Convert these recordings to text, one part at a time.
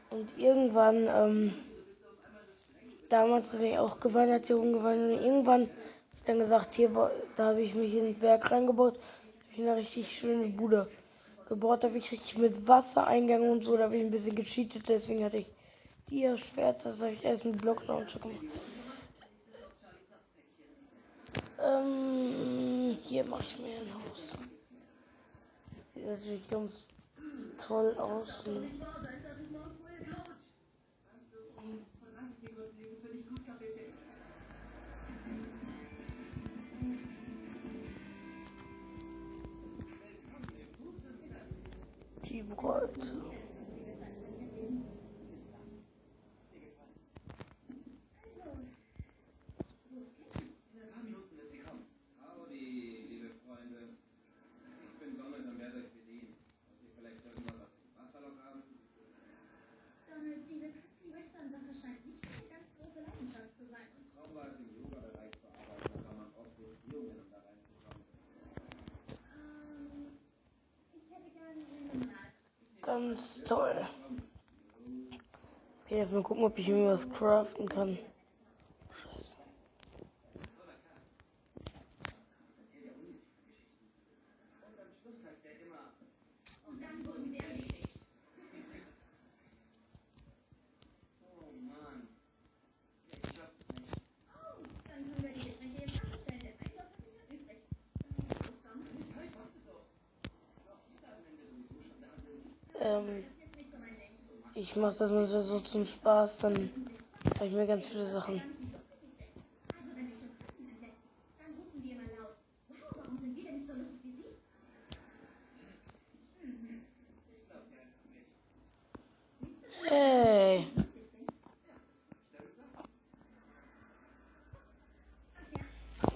Und irgendwann, damals bin ich auch gewandert, hier rumgewandert. Und irgendwann habe ich dann gesagt, hier, da habe ich mich in den Berg reingebaut. Da habe ich eine richtig schöne Bude gebaut. Da habe ich richtig mit Wassereingang und so. Da habe ich ein bisschen gecheatet. Deswegen hatte ich Dia-Schwert. Das habe ich erst mit Blocklauncher gemacht. Hier mache ich mir ein Haus. Sieht natürlich ganz toll aus. Ne? Die Bräute. Ganz toll. Okay, jetzt mal gucken, ob ich mir was craften kann. Scheiße. Ich mache das mal so zum Spaß, dann habe ich mir ganz viele Sachen. Hey.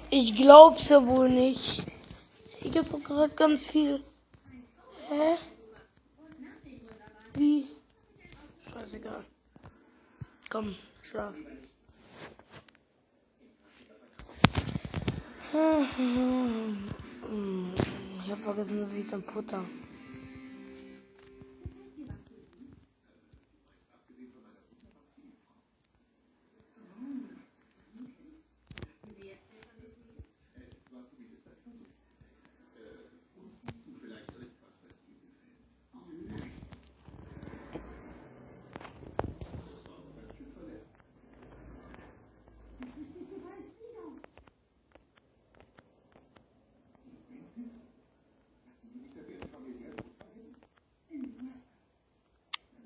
Ich glaub's ja wohl nicht. Ich hab doch gerade ganz viel. Hä? Wie? Scheißegal. Komm, schlaf. Ich hab vergessen, dass ich dann Futter.